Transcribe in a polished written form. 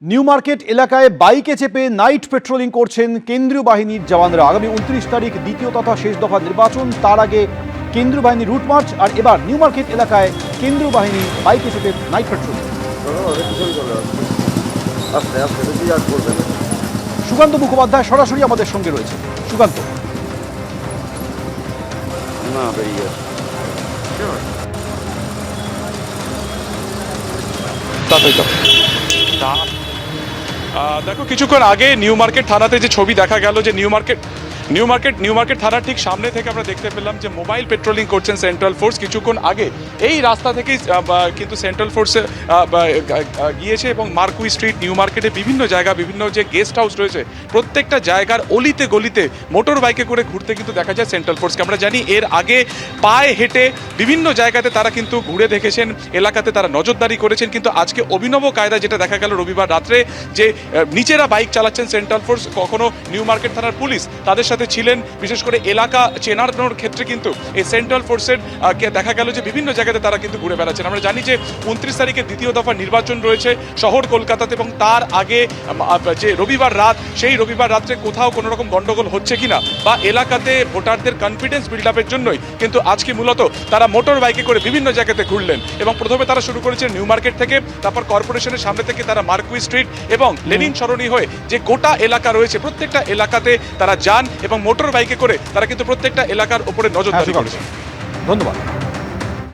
New market এলাকায় বাইকে চেপে নাইট পেট্রোলিং করছেন কেন্দ্রীয় বাহিনীর জওয়ানরা। আগামী 29 তারিখ দ্বিতীয় তথা শেষ দফা নির্বাচন, তার আগে কেন্দ্রীয় বাহিনীর রুট মার্চ, আর এবার নিউ মার্কেট এলাকায় কেন্দ্রীয় বাহিনী বাইকে চেপে নাইট পেট্রোলিং। সুকান্ত মুখোপাধ্যায় সরাসরি আমাদের সঙ্গে রয়েছে। সুকান্ত, দেখো, কিছুক্ষণ আগে নিউ মার্কেট থানাতে যে ছবি দেখা গেল, যে নিউ মার্কেট থানার ঠিক সামনে থেকে আমরা দেখতে পেলাম যে মোবাইল পেট্রোলিং করছেন সেন্ট্রাল ফোর্স। কিছুক্ষণ আগে এই রাস্তা থেকেই কিন্তু সেন্ট্রাল ফোর্সে গিয়েছে এবং মার্কুই স্ট্রিট, নিউ মার্কেটে বিভিন্ন জায়গা, বিভিন্ন যে গেস্ট হাউস রয়েছে, প্রত্যেকটা জায়গার অলিতে গলিতে মোটর বাইকে করে ঘুরতে কিন্তু দেখা যায় সেন্ট্রাল ফোর্সকে। আমরা জানি এর আগে পায়ে হেঁটে বিভিন্ন জায়গাতে তারা কিন্তু ঘুরে দেখেছেন, এলাকাতে তারা নজরদারি করেছেন, কিন্তু আজকে অভিনব কায়দা যেটা দেখা গেল রবিবার রাত্রে, যে নিজেরা বাইক চালাচ্ছেন সেন্ট্রাল ফোর্স, কখনো নিউ মার্কেট থানার পুলিশ তাদের সাথে ছিলেন। বিশেষ করে এলাকা চেনানোর ক্ষেত্রে কিন্তু এই সেন্ট্রাল ফোর্সের দেখা গেল যে বিভিন্ন জায়গাতে তারা কিন্তু ঘুরে বেড়াচ্ছেন। আমরা জানি যে 29 তারিখে দ্বিতীয় দফা নির্বাচন রয়েছে শহর কলকাতাতে, এবং তার আগে যে রবিবার রাত, সেই রবিবার রাত্রে কোথাও কোনো রকম গন্ডগোল হচ্ছে কিনা বা এলাকাতে ভোটারদের কনফিডেন্স বিল্ড আপের জন্যই কিন্তু আজকে মূলত তারা মোটর বাইকে করে বিভিন্ন জায়গাতে ঘুরলেন। এবং প্রথমে তারা শুরু করেছেন নিউ মার্কেট থেকে, তারপর কর্পোরেশনের সামনে থেকে তারা মার্কুই স্ট্রিট এবং লেনিন সরণি হয়ে যে গোটা এলাকা রয়েছে প্রত্যেকটা এলাকাতে তারা যান এবং মোটর বাইকে করে তারা কিন্তু প্রত্যেকটা এলাকার উপরে নজরদারি করেছেন। ধন্যবাদ।